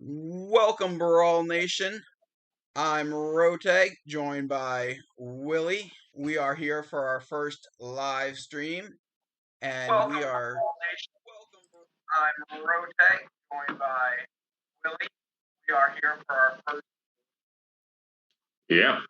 Welcome, BRAWL Nation. I'm Rotag, joined by Willy. We are here for our first live stream, and Welcome, BRAWL Nation. I'm Rotag, joined by Willy. We are here for our first. Yeah.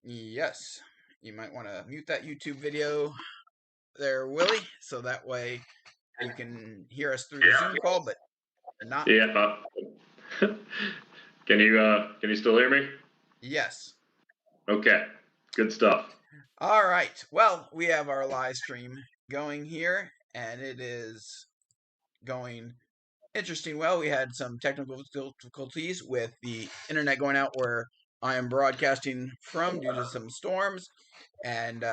Yes, you might want to mute that YouTube video there, Willy, so that way you can hear us through the Zoom call, but not. Yeah. Can you still hear me? Yes. Okay. Good stuff. All right. Well, we have our live stream going here, and it is going interesting. Well, we had some technical difficulties with the internet going out where I am broadcasting from due to some storms, and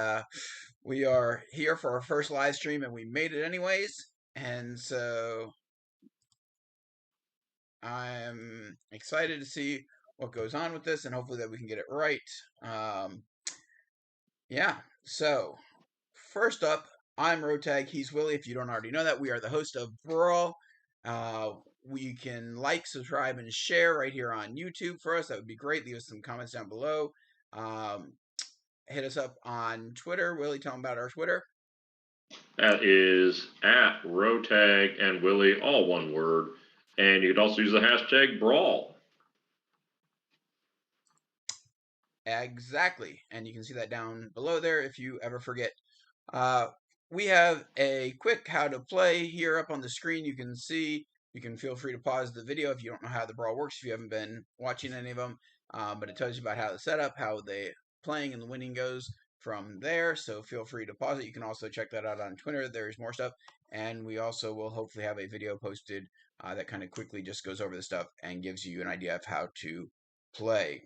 we are here for our first live stream, and we made it anyways. And so I'm excited to see what goes on with this, and hopefully that we can get it right. Yeah. So first up, I'm Rotag. He's Willy. If you don't already know that, we are the host of BRAWL. We can like, subscribe, and share right here on YouTube for us. That would be great. Leave us some comments down below. Hit us up on Twitter. Willy, tell them about our Twitter. That is at Rotag and Willy, all one word. And you could also use the hashtag BRAWL. Exactly. And you can see that down below there if you ever forget. We have a quick how to play here up on the screen. You can see, you can feel free to pause the video if you don't know how the BRAWL works, if you haven't been watching any of them. But it tells you about how the setup, how the playing and the winning goes from there. So feel free to pause it. You can also check that out on Twitter. There's more stuff. And we also will hopefully have a video posted that kind of quickly just goes over the stuff and gives you an idea of how to play.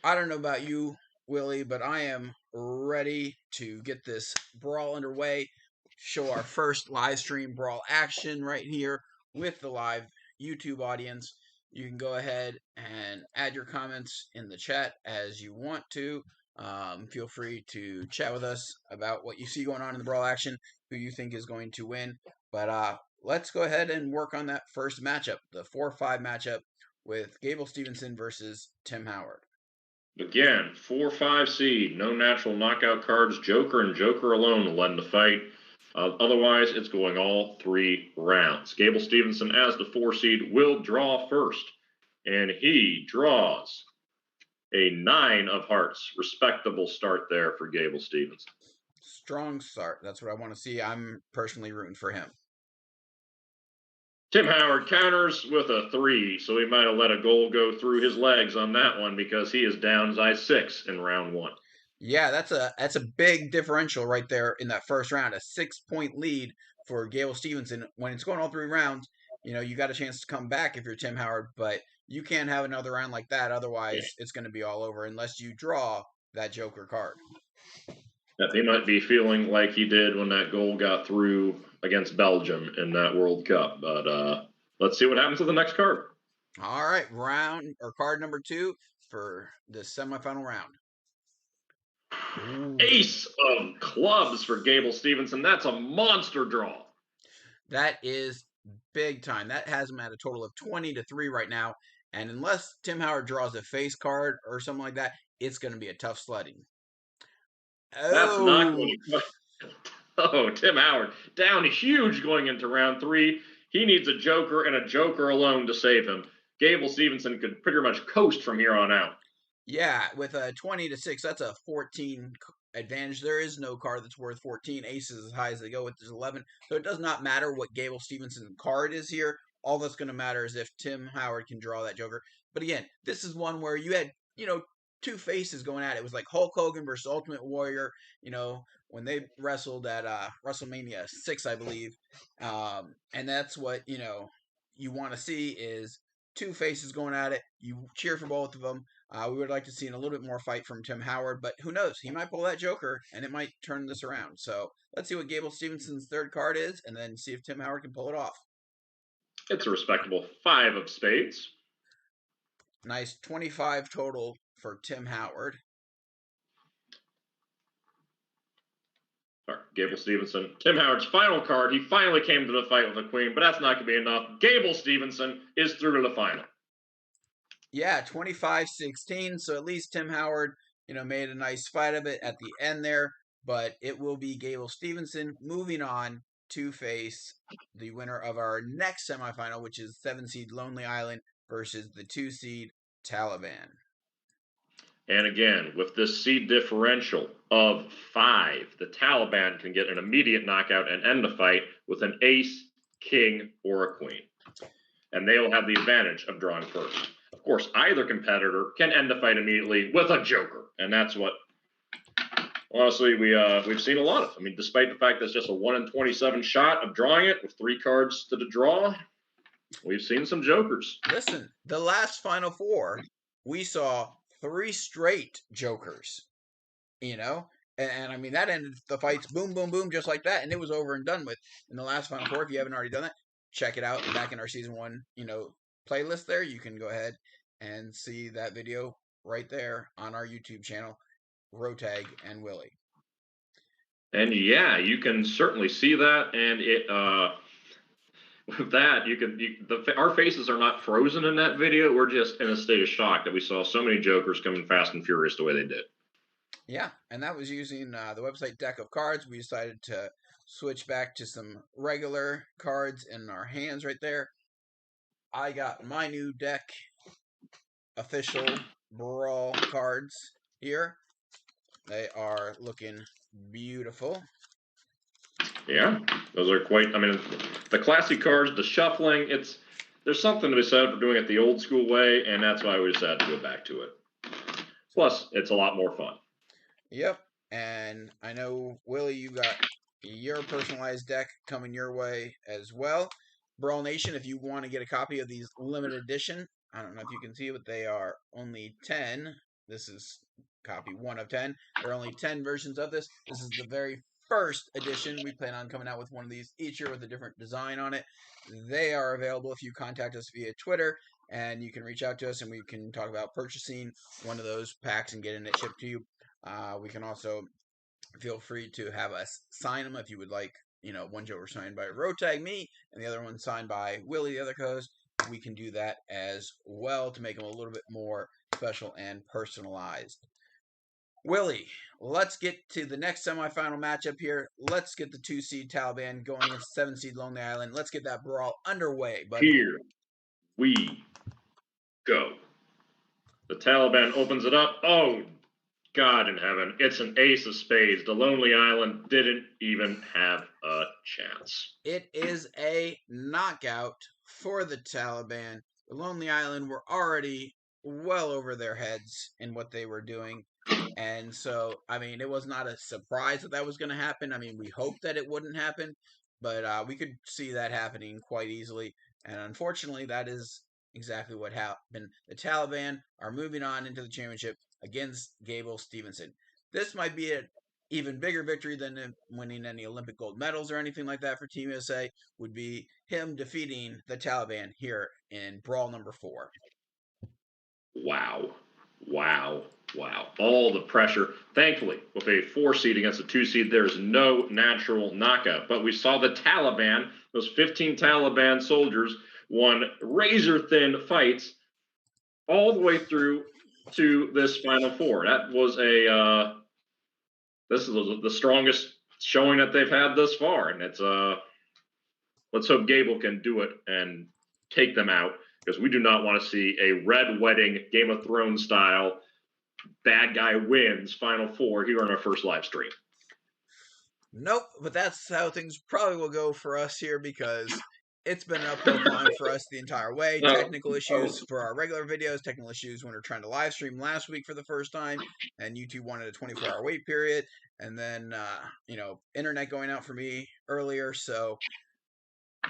I don't know about you, Willie, but I am ready to get this brawl underway. Show our first live stream brawl action right here with the live YouTube audience. You can go ahead and add your comments in the chat as you want to. Feel free to chat with us about what you see going on in the brawl action, who you think is going to win. But let's go ahead and work on that first matchup, the 4-5 matchup with Gable Stevenson versus Tim Howard. Again, 4-5 seed, no natural knockout cards. Joker and Joker alone will end the fight. Otherwise, it's going all 3 rounds. Gable Stevenson, as the 4 seed, will draw first. And he draws a 9 of hearts. Respectable start there for Gable Stevenson. Strong start. That's what I want to see. I'm personally rooting for him. Tim Howard counters with a 3, so he might have let a goal go through his legs on that one because he is down size 6 in round 1. Yeah, that's a big differential right there in that first round. A 6-point lead for Gable Stevenson. When it's going all 3 rounds, you got a chance to come back if you're Tim Howard, but you can't have another round like that. Otherwise, it's going to be all over unless you draw that Joker card. That he might be feeling like he did when that goal got through against Belgium in that World Cup. But let's see what happens to the next card. All right, card number 2 for the semifinal round. Ooh. Ace of clubs for Gable Stevenson. That's a monster draw. That is big time. That has him at a total of 20-3 right now. And unless Tim Howard draws a face card or something like that, it's going to be a tough sledding. That's not going to. Oh, Tim Howard down huge going into round 3. He needs a Joker and a Joker alone to save him. Gable Stevenson could pretty much coast from here on out. Yeah, with a 20-6, that's a 14 advantage. There is no card that's worth 14. Aces as high as they go with is 11. So it does not matter what Gable Stevenson's card is here. All that's going to matter is if Tim Howard can draw that Joker. But again, this is one where you had, 2 faces going at it. It was like Hulk Hogan versus Ultimate Warrior, when they wrestled at WrestleMania 6, I believe. And that's what, you want to see is 2 faces going at it. You cheer for both of them. We would like to see a little bit more fight from Tim Howard, but who knows? He might pull that Joker, and it might turn this around. So let's see what Gable Stevenson's third card is, and then see if Tim Howard can pull it off. It's a respectable 5 of spades. Nice 25 total for Tim Howard. All right, Gable Stevenson. Tim Howard's final card. He finally came to the fight with a queen, but that's not going to be enough. Gable Stevenson is through to the final. Yeah, 25-16. So at least Tim Howard, made a nice fight of it at the end there. But it will be Gable Stevenson moving on to face the winner of our next semifinal, which is 7-seed Lonely Island versus the 2-seed Taliban. And again, with this seed differential of 5, the Taliban can get an immediate knockout and end the fight with an ace, king, or a queen. And they will have the advantage of drawing first. Of course, either competitor can end the fight immediately with a Joker. And that's what, honestly, we've seen a lot of. I mean, despite the fact that it's just a 1 in 27 shot of drawing it with 3 cards to the draw, we've seen some Jokers. Listen, the last Final Four, we saw 3 straight Jokers, and I mean, that ended the fights boom, boom, boom, just like that, and it was over and done with in the last Final Four. If you haven't already done that, check it out back in our Season 1, playlist there. You can go ahead and see that video right there on our YouTube channel, Rotag and Willy. And yeah, you can certainly see that, and it with that, our faces are not frozen in that video. We're just in a state of shock that we saw so many Jokers coming fast and furious the way they did. Yeah, and that was using the website Deck of Cards. We decided to switch back to some regular cards in our hands right there. I got my new deck, official Brawl cards here. They are looking beautiful. Yeah, those are quite, I mean, the classic cards, the shuffling, there's something to be said for doing it the old school way, and that's why we decided to go back to it. Plus, it's a lot more fun. Yep, and I know, Willie, you got your personalized deck coming your way as well. Brawl Nation, if you want to get a copy of these limited edition, I don't know if you can see, but they are only 10. This is copy 1 of 10. There are only 10 versions of this. This is the very first edition. We plan on coming out with one of these each year with a different design on it. They are available if you contact us via Twitter, and you can reach out to us and we can talk about purchasing one of those packs and getting it shipped to you. We can also feel free to have us sign them if you would like. One Joker signed by Rotag, me, and the other one signed by Willy, the other co-host. We can do that as well to make them a little bit more special and personalized. Willy, let's get to the next semifinal matchup here. Let's get the 2-seed Taliban going against 7-seed Lonely Island. Let's get that brawl underway, buddy. Here we go. The Taliban opens it up. Oh, God in heaven. It's an ace of spades. The Lonely Island didn't even have a chance. It is a knockout for the Taliban. The Lonely Island were already well over their heads in what they were doing. And so, it was not a surprise that was going to happen. We hoped that it wouldn't happen, but we could see that happening quite easily. And unfortunately, that is exactly what happened. The Taliban are moving on into the championship against Gable Stevenson. This might be an even bigger victory than winning any Olympic gold medals or anything like that for Team USA, would be him defeating the Taliban here in Brawl number 4. Wow. All the pressure. Thankfully, with a 4-seed against a 2-seed, there's no natural knockout. But we saw the Taliban, those 15 Taliban soldiers, won razor-thin fights all the way through to this Final Four. That was this is the strongest showing that they've had thus far. And it's let's hope Gable can do it and take them out, because we do not want to see a red wedding, Game of Thrones style, bad guy wins Final Four here on our first live stream. Nope, but that's how things probably will go for us here, because it's been an uphill climb for us the entire way. Technical issues for our regular videos, technical issues when we were trying to live stream last week for the first time, and YouTube wanted a 24-hour wait period, and then, internet going out for me earlier, so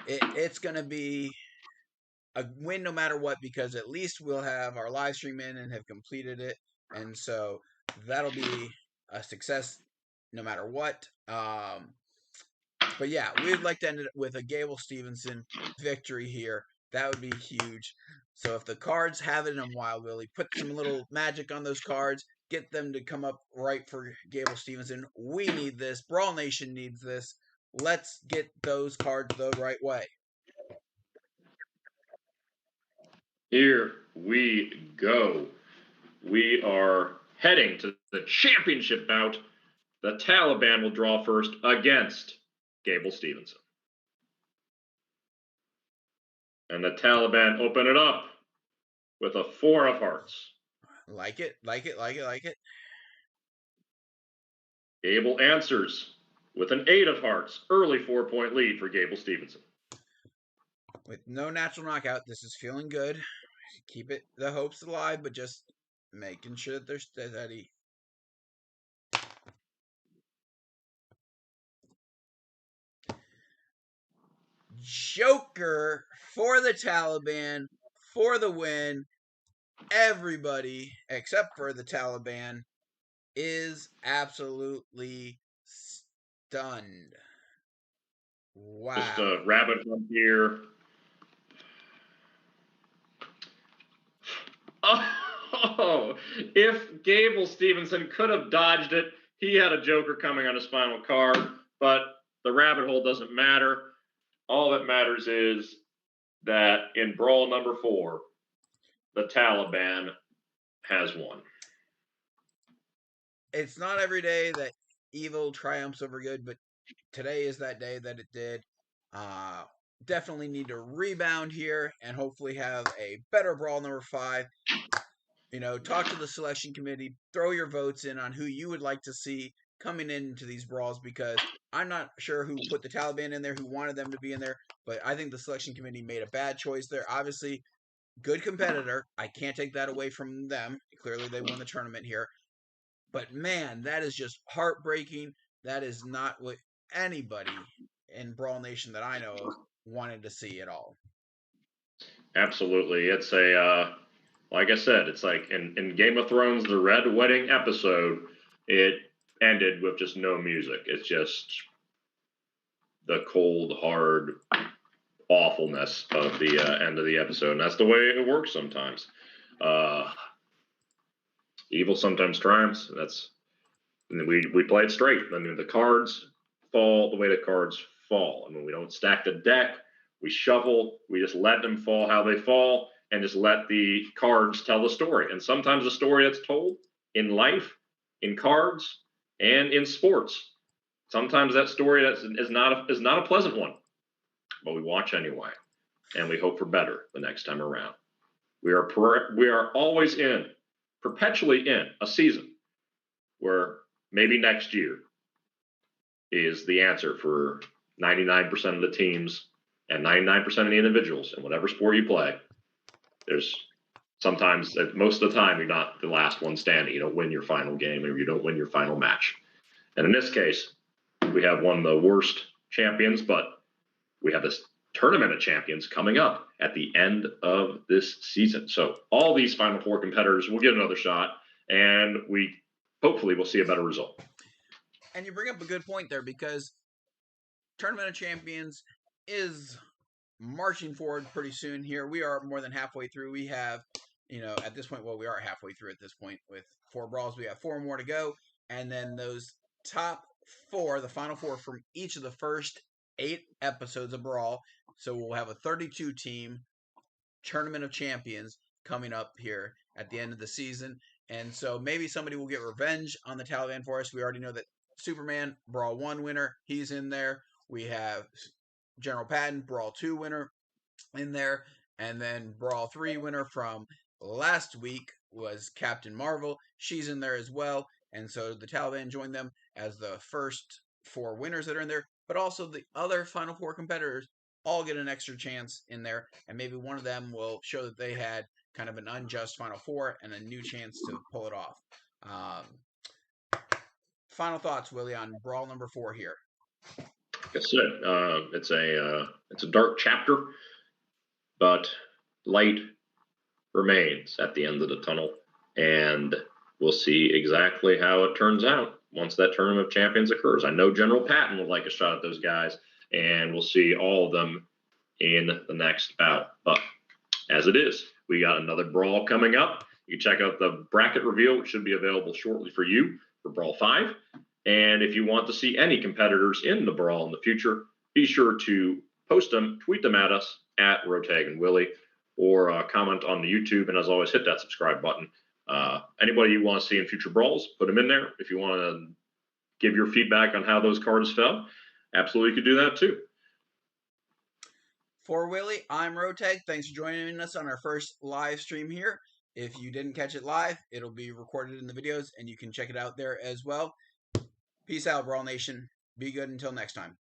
it's going to be a win no matter what, because at least we'll have our live stream in and have completed it, and so that'll be a success no matter what. But yeah, we'd like to end it with a Gable Stevenson victory here. That would be huge. So if the cards have it in them, Wild Willy, put some little magic on those cards, get them to come up right for Gable Stevenson. We need this. Brawl Nation needs this. Let's get those cards the right way. Here we go. We are heading to the championship bout. The Taliban will draw first against Gable Stevenson. And the Taliban open it up with a 4 of hearts. Like it. Gable answers with an 8 of hearts. Early 4-point lead for Gable Stevenson. With no natural knockout, this is feeling good. Keep the hopes alive, but just making sure that they're steady. Joker for the Taliban for the win. Everybody except for the Taliban is absolutely stunned. Wow. Just a rabbit hunt here. Oh, if Gable Stevenson could have dodged it, he had a Joker coming on his final card, but the rabbit hole doesn't matter. All that matters is that in Brawl number 4, the Taliban has won. It's not every day that evil triumphs over good, but today is that day that it did. Definitely need to rebound here and hopefully have a better Brawl number 5. Talk to the selection committee, throw your votes in on who you would like to see coming into these brawls, because I'm not sure who put the Taliban in there, who wanted them to be in there, but I think the selection committee made a bad choice there. Obviously, good competitor. I can't take that away from them. Clearly, they won the tournament here. But man, that is just heartbreaking. That is not what anybody in Brawl Nation that I know of wanted to see at all. Absolutely. It's a like I said, it's like in Game of Thrones, the Red Wedding episode, it ended with just no music. It's just the cold, hard awfulness of the end of the episode. And that's the way it works sometimes. Evil sometimes triumphs. And we play it straight. I mean, the cards fall the way the cards fall. I mean, we don't stack the deck. We shuffle. We just let them fall how they fall, and just let the cards tell the story. And sometimes the story that's told in life, in cards, and in sports, sometimes that story is not a pleasant one, but we watch anyway, and we hope for better the next time around. We are always perpetually in a season where maybe next year is the answer for 99% of the teams and 99% of the individuals in whatever sport you play. There's sometimes, most of the time, you're not the last one standing. You don't win your final game, or you don't win your final match. And in this case, we have one of the worst champions, but we have this tournament of champions coming up at the end of this season. So all these Final Four competitors will get another shot, and we hopefully will see a better result. And you bring up a good point there, because Tournament of Champions is marching forward pretty soon here. We are more than halfway through. We have, at this point, we are halfway through at this point with 4 brawls. We have 4 more to go. And then those top 4, the final 4 from each of the first 8 episodes of Brawl. So we'll have a 32-team Tournament of Champions coming up here at the end of the season. And so maybe somebody will get revenge on the Taliban for us. We already know that Superman, Brawl 1 winner, he's in there. We have General Patton, Brawl 2 winner in there. And then Brawl 3 winner from last week was Captain Marvel. She's in there as well. And so the Taliban joined them as the first 4 winners that are in there. But also the other Final 4 competitors all get an extra chance in there. And maybe one of them will show that they had kind of an unjust Final 4 and a new chance to pull it off. Final thoughts, Willie, on Brawl number 4 here. Like I said, it's a dark chapter, but light remains at the end of the tunnel, and we'll see exactly how it turns out once that Tournament of Champions occurs. I know General Patton would like a shot at those guys, and we'll see all of them in the next bout. But as it is, we got another Brawl coming up. You can check out the bracket reveal, which should be available shortly for you for Brawl 5. And if you want to see any competitors in the Brawl in the future, be sure to post them, tweet them at us at Rotag and Willy, or comment on the YouTube. And as always, hit that subscribe button. Anybody you want to see in future Brawls, put them in there. If you want to give your feedback on how those cards fell, absolutely you could do that too. For Willie, I'm Rotag. Thanks for joining us on our first live stream here. If you didn't catch it live, it'll be recorded in the videos, and you can check it out there as well. Peace out, Brawl Nation. Be good until next time.